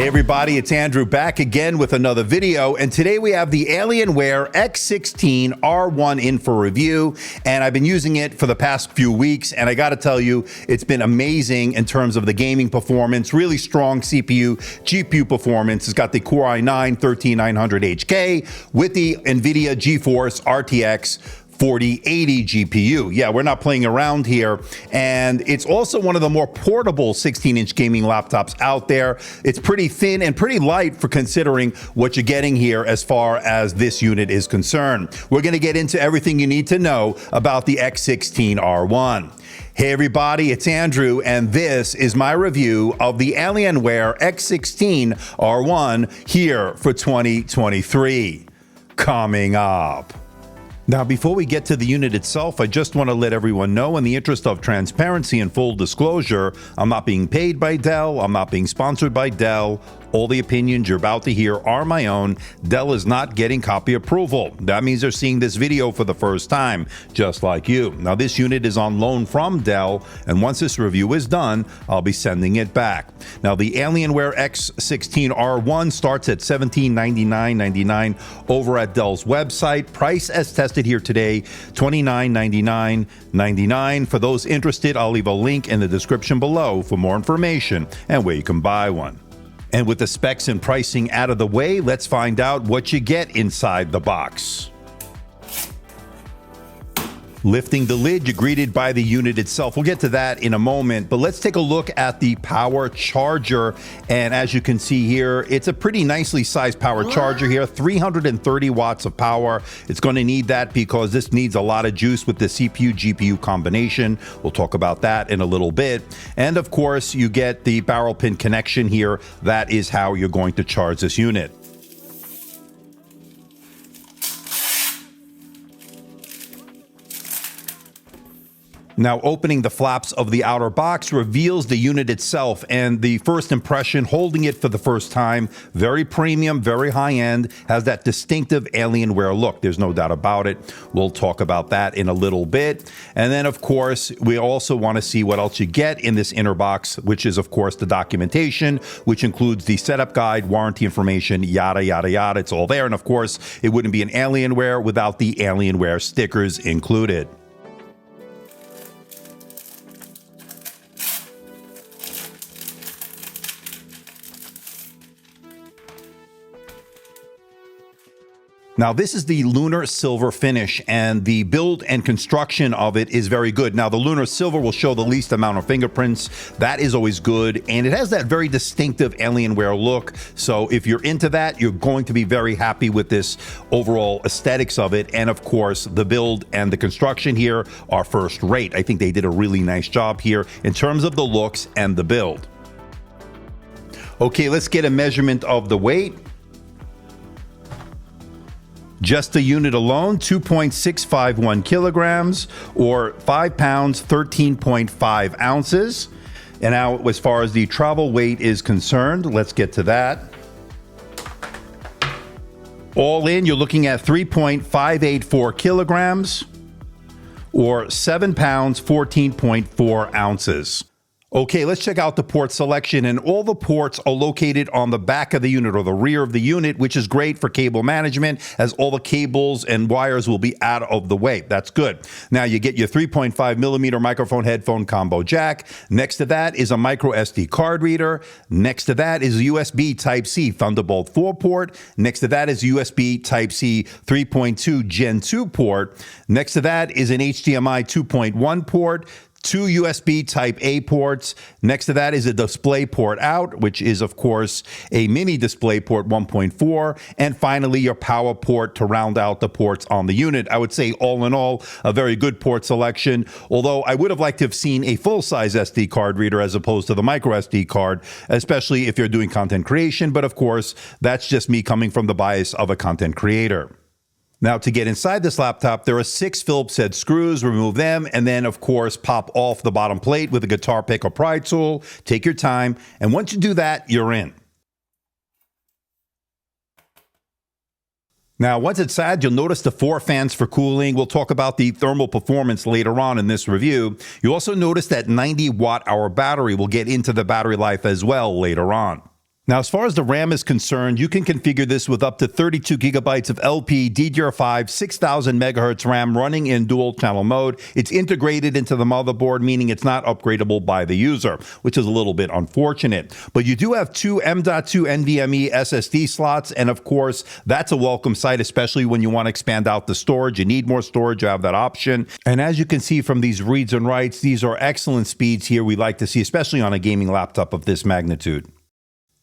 Hey everybody, it's Andrew back again with another video, and today we have the Alienware x16 R1 in for review, and I've been using it for the past few weeks, and I gotta tell you, it's been amazing in terms of the gaming performance, really strong CPU, GPU performance. It's got the Core i9-13900HK with the NVIDIA GeForce RTX 4080 GPU. Yeah, we're not playing around here. And it's also one of the more portable 16-inch gaming laptops out there. It's pretty thin and pretty light for considering what you're getting here as far as this unit is concerned. We're gonna get into everything you need to know about the x16 R1. Hey everybody, it's Andrew, and this is my review of the Alienware x16 R1 here for 2023. Coming up. Now, before we get to the unit itself, I just want to let everyone know, in the interest of transparency and full disclosure, I'm not being paid by Dell, I'm not being sponsored by Dell. All the opinions you're about to hear are my own. Dell is not getting copy approval. That means they're seeing this video for the first time, just like you. Now, this unit is on loan from Dell, and once this review is done, I'll be sending it back. Now, the Alienware x16 R1 starts at $1799.99 over at Dell's website. Price as tested here today, $2999.99. For those interested, I'll leave a link in the description below for more information and where you can buy one. And with the specs and pricing out of the way, let's find out what you get inside the box. Lifting the lid, you're greeted by the unit itself. We'll get to that in a moment, but let's take a look at the power charger. And as you can see here, it's a pretty nicely sized power charger here, 330 watts of power. It's going to need that because this needs a lot of juice with the CPU GPU combination. We'll talk about that in a little bit. And of course, you get the barrel pin connection here. That is how you're going to charge this unit. Now, opening the flaps of the outer box reveals the unit itself, and the first impression, holding it for the first time, very premium, very high-end, has that distinctive Alienware look. There's no doubt about it. We'll talk about that in a little bit. And then, of course, we also want to see what else you get in this inner box, which is, of course, the documentation, which includes the setup guide, warranty information, yada, yada, yada. It's all there. And, of course, it wouldn't be an Alienware without the Alienware stickers included. Now, this is the lunar silver finish, and the build and construction of it is very good. Now, the lunar silver will show the least amount of fingerprints. That is always good, and it has that very distinctive Alienware look. So if you're into that, you're going to be very happy with this overall aesthetics of it. And of course, the build and the construction here are first rate. I think they did a really nice job here in terms of the looks and the build. Okay, let's get a measurement of the weight. Just the unit alone, 2.651 kilograms, or 5 pounds, 13.5 ounces. And now, as far as the travel weight is concerned, let's get to that. All in, you're looking at 3.584 kilograms, or 7 pounds, 14.4 ounces. Okay, let's check out the port selection, and all the ports are located on the back of the unit or the rear of the unit, which is great for cable management, as all the cables and wires will be out of the way. That's good. Now you get your 3.5 millimeter microphone headphone combo jack. Next to that is a micro SD card reader. Next to that is a USB Type-C Thunderbolt 4 port. Next to that is USB Type-C 3.2 Gen 2 port. Next to that is an HDMI 2.1 port. 2 USB Type-A ports. Next to that is a display port out, which is, of course, a mini display port 1.4. And finally, your power port to round out the ports on the unit. I would say, all in all, a very good port selection, although I would have liked to have seen a full-size SD card reader as opposed to the micro SD card, especially if you're doing content creation. But, of course, that's just me coming from the bias of a content creator. Now, to get inside this laptop, there are 6 Phillips head screws. Remove them, and then, of course, pop off the bottom plate with a guitar pick or pry tool. Take your time, and once you do that, you're in. Now, once it's sad, you'll notice the 4 fans for cooling. We'll talk about the thermal performance later on in this review. You'll also notice that 90 watt-hour battery. We'll get into the battery life as well later on. Now, as far as the RAM is concerned, you can configure this with up to 32 gigabytes of LP DDR5 6000 megahertz RAM running in dual channel mode. It's integrated into the motherboard, meaning it's not upgradable by the user, which is a little bit unfortunate. But you do have two M.2 NVMe SSD slots, and of course, that's a welcome sight, especially when you want to expand out the storage. You need more storage, you have that option. And as you can see from these reads and writes, these are excellent speeds here we like to see, especially on a gaming laptop of this magnitude.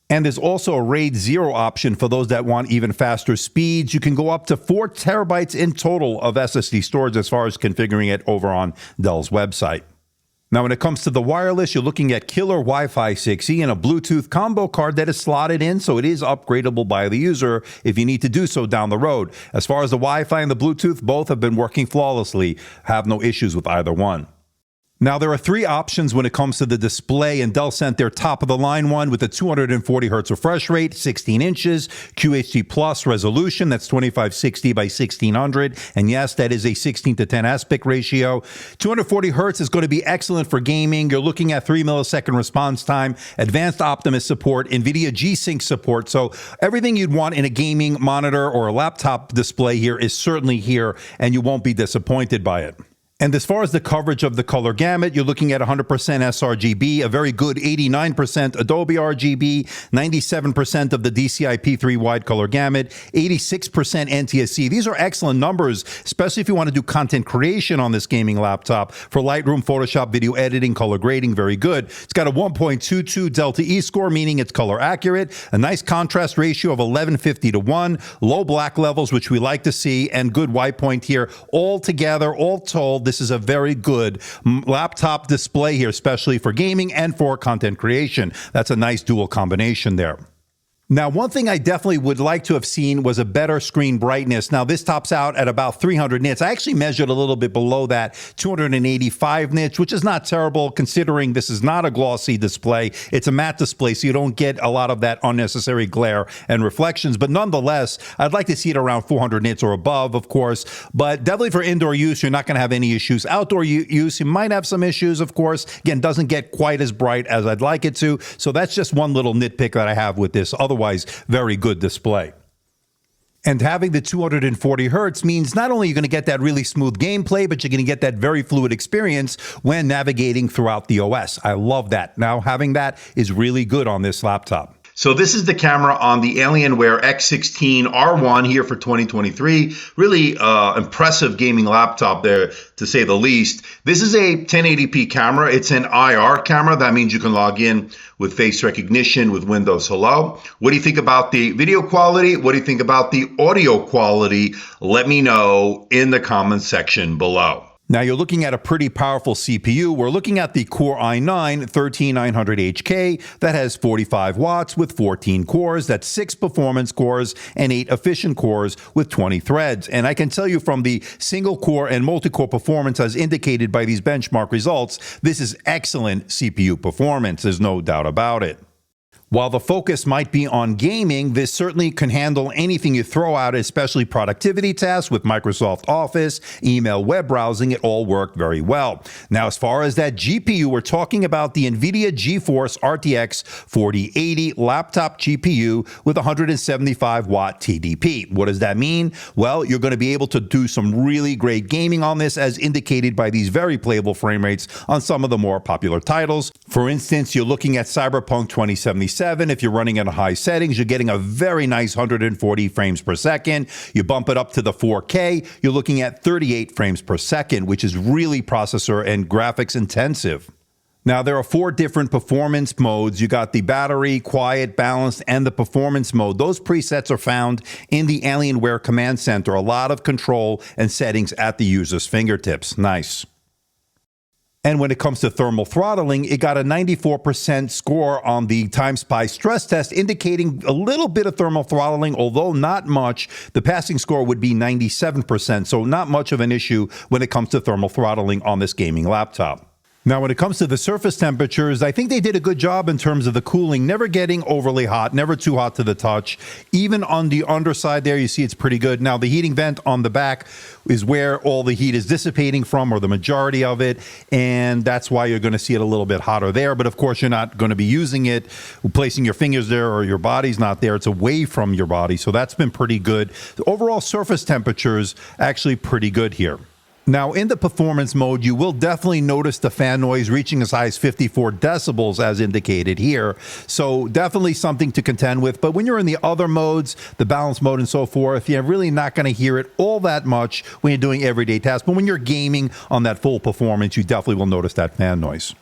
And there's also a RAID 0 option for those that want even faster speeds. You can go up to 4 terabytes in total of SSD storage as far as configuring it over on Dell's website. Now, when it comes to the wireless, you're looking at killer Wi-Fi 6E and a Bluetooth combo card that is slotted in, so it is upgradable by the user if you need to do so down the road. As far as the Wi-Fi and the Bluetooth, both have been working flawlessly. Have no issues with either one. Now, there are 3 options when it comes to the display, and Dell sent their top-of-the-line one with a 240 Hz refresh rate, 16 inches, QHD Plus resolution, that's 2560 by 1600, and yes, that is a 16:10 aspect ratio. 240 Hz is going to be excellent for gaming. You're looking at 3 millisecond response time, advanced Optimus support, NVIDIA G-Sync support, so everything you'd want in a gaming monitor or a laptop display here is certainly here, and you won't be disappointed by it. And as far as the coverage of the color gamut, you're looking at 100% sRGB, a very good 89% Adobe RGB, 97% of the DCI-P3 wide color gamut, 86% NTSC. These are excellent numbers, especially if you want to do content creation on this gaming laptop. For Lightroom, Photoshop, video editing, color grading, very good. It's got a 1.22 Delta E score, meaning it's color accurate, a nice contrast ratio of 1150:1, low black levels, which we like to see, and good white point here. All together, all told, this is a very good laptop display here, especially for gaming and for content creation. That's a nice dual combination there. Now, one thing I definitely would like to have seen was a better screen brightness. Now, this tops out at about 300 nits. I actually measured a little bit below that, 285 nits, which is not terrible considering this is not a glossy display. It's a matte display, so you don't get a lot of that unnecessary glare and reflections. But nonetheless, I'd like to see it around 400 nits or above, of course. But definitely for indoor use, you're not going to have any issues. Outdoor use, you might have some issues, of course. Again, doesn't get quite as bright as I'd like it to. So that's just one little nitpick that I have with this. Otherwise, very good display. And having the 240 Hertz means not only you're going to get that really smooth gameplay, but you're going to get that very fluid experience when navigating throughout the OS. I love that. Now, having that is really good on this laptop. So this is the camera on the Alienware x16 R1 here for 2023. Really impressive gaming laptop there, to say the least. This is a 1080p camera. It's an IR camera. That means you can log in with face recognition with Windows Hello. What do you think about the video quality? What do you think about the audio quality? Let me know in the comments section below. Now, you're looking at a pretty powerful CPU. We're looking at the Core i9-13900HK that has 45 watts with 14 cores. That's 6 performance cores and 8 efficient cores with 20 threads. And I can tell you from the single core and multi-core performance as indicated by these benchmark results, this is excellent CPU performance. There's no doubt about it. While the focus might be on gaming, this certainly can handle anything you throw out, especially productivity tasks with Microsoft Office, email, web browsing. It all worked very well. Now, as far as that GPU, we're talking about the NVIDIA GeForce RTX 4080 laptop GPU with 175 watt TDP. What does that mean? Well, you're going to be able to do some really great gaming on this, as indicated by these very playable frame rates on some of the more popular titles. For instance, you're looking at Cyberpunk 2077. If you're running at high settings, you're getting a very nice 140 frames per second. You bump it up to the 4K, you're looking at 38 frames per second, which is really processor and graphics intensive. Now, there are 4 different performance modes. You got the battery, quiet, balanced, and the performance mode. Those presets are found in the Alienware Command Center. A lot of control and settings at the user's fingertips. Nice. And when it comes to thermal throttling, it got a 94% score on the TimeSpy stress test, indicating a little bit of thermal throttling, although not much. The passing score would be 97%, so not much of an issue when it comes to thermal throttling on this gaming laptop. Now, when it comes to the surface temperatures, I think they did a good job in terms of the cooling, never getting overly hot, never too hot to the touch. Even on the underside there, you see it's pretty good. Now, the heating vent on the back is where all the heat is dissipating from, or the majority of it, and that's why you're going to see it a little bit hotter there. But of course, you're not going to be using it, placing your fingers there, or your body's not there. It's away from your body, so that's been pretty good. The overall surface temperatures actually pretty good here. Now, in the performance mode, you will definitely notice the fan noise reaching as high as 54 decibels as indicated here. So definitely something to contend with. But when you're in the other modes, the balance mode and so forth, you're really not going to hear it all that much when you're doing everyday tasks. But when you're gaming on that full performance, you definitely will notice that fan noise.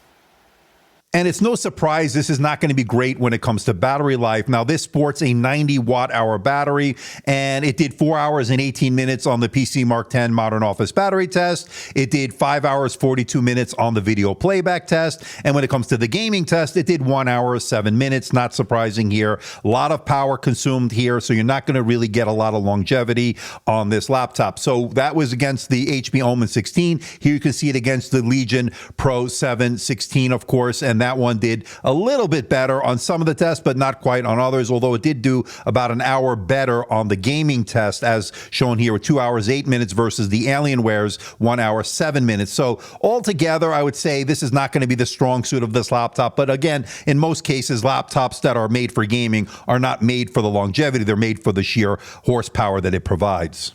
And it's no surprise this is not going to be great when it comes to battery life. Now, this sports a 90 watt-hour battery, and it did 4 hours and 18 minutes on the PC Mark X Modern Office battery test. It did 5 hours, 42 minutes on the video playback test. And when it comes to the gaming test, it did 1 hour, 7 minutes. Not surprising here. A lot of power consumed here, so you're not going to really get a lot of longevity on this laptop. So that was against the HP Omen 16. Here you can see it against the Legion Pro 7 16, of course, and that one did a little bit better on some of the tests, but not quite on others, although it did do about an hour better on the gaming test, as shown here with 2 hours, 8 minutes versus the Alienware's 1 hour, 7 minutes. So altogether, I would say this is not going to be the strong suit of this laptop. But again, in most cases, laptops that are made for gaming are not made for the longevity. They're made for the sheer horsepower that it provides.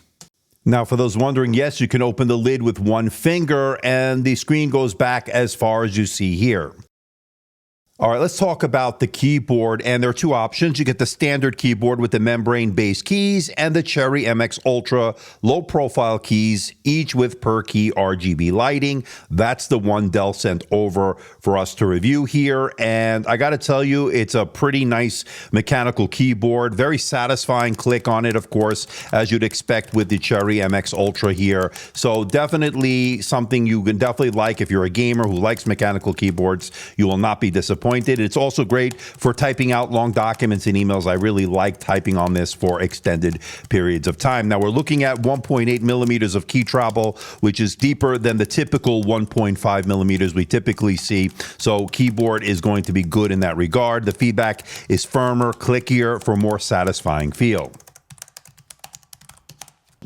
Now, for those wondering, yes, you can open the lid with one finger, and the screen goes back as far as you see here. All right, let's talk about the keyboard, and there are two options. You get the standard keyboard with the membrane-based keys and the Cherry MX Ultra low-profile keys, each with per-key RGB lighting. That's the one Dell sent over for us to review here, and I got to tell you, it's a pretty nice mechanical keyboard. Very satisfying click on it, of course, as you'd expect with the Cherry MX Ultra here. So definitely something you can definitely like if you're a gamer who likes mechanical keyboards. You will not be disappointed. It's also great for typing out long documents and emails. I really like typing on this for extended periods of time. Now, we're looking at 1.8 millimeters of key travel, which is deeper than the typical 1.5 millimeters we typically see. So keyboard is going to be good in that regard. The feedback is firmer, clickier for more satisfying feel.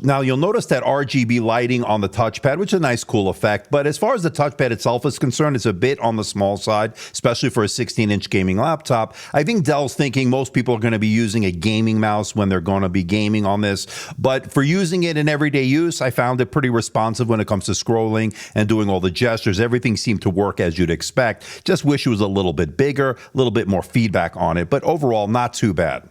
Now, you'll notice that RGB lighting on the touchpad, which is a nice, cool effect. But as far as the touchpad itself is concerned, it's a bit on the small side, especially for a 16-inch gaming laptop. I think Dell's thinking most people are going to be using a gaming mouse when they're going to be gaming on this. But for using it in everyday use, I found it pretty responsive when it comes to scrolling and doing all the gestures. Everything seemed to work as you'd expect. Just wish it was a little bit bigger, a little bit more feedback on it. But overall, not too bad.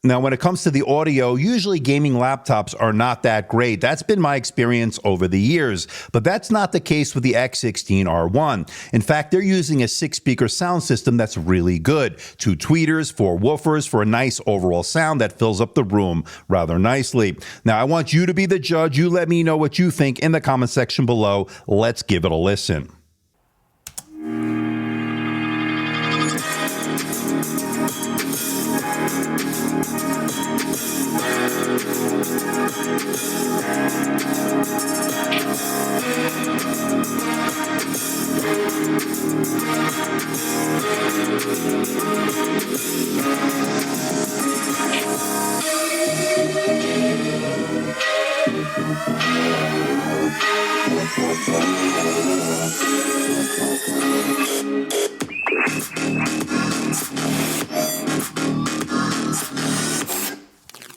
Now, when it comes to the audio, usually gaming laptops are not that great. That's been my experience over the years, but that's not the case with the X16 R1. In fact, they're using a 6-speaker sound system that's really good. 2 tweeters, 4 woofers for a nice overall sound that fills up the room rather nicely. Now, I want you to be the judge. You let me know what you think in the comment section below. Let's give it a listen.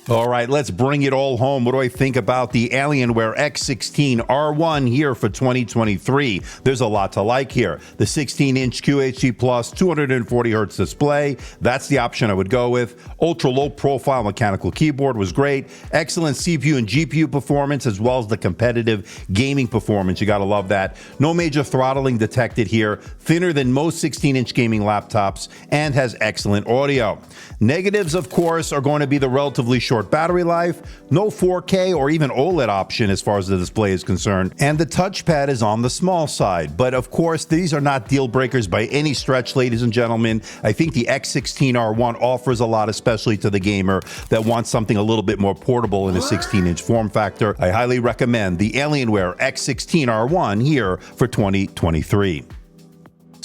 All right, let's bring it all home. What do I think about the Alienware x16 R1 here for 2023? There's a lot to like here. The 16-inch QHD Plus 240 hertz display, that's the option I would go with. Ultra low profile mechanical keyboard was great. Excellent CPU and GPU performance, as well as the competitive gaming performance. You gotta love that. No major throttling detected here. Thinner than most 16-inch gaming laptops, and has excellent audio. Negatives, of course, are going to be the relatively short battery life, no 4K or even OLED option as far as the display is concerned, and the touchpad is on the small side. But of course, these are not deal breakers by any stretch, ladies and gentlemen. I think the X16 R1 offers a lot, especially to the gamer that wants something a little bit more portable in a 16-inch form factor. I highly recommend the Alienware x16 R1 here for 2023.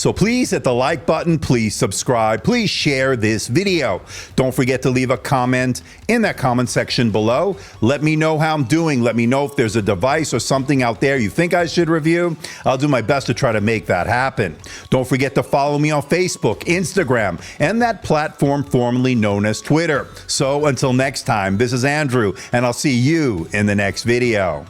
So please hit the like button, please subscribe, please share this video. Don't forget to leave a comment in that comment section below. Let me know how I'm doing. Let me know if there's a device or something out there you think I should review. I'll do my best to try to make that happen. Don't forget to follow me on Facebook, Instagram, and that platform formerly known as Twitter. So until next time, this is Andrew, and I'll see you in the next video.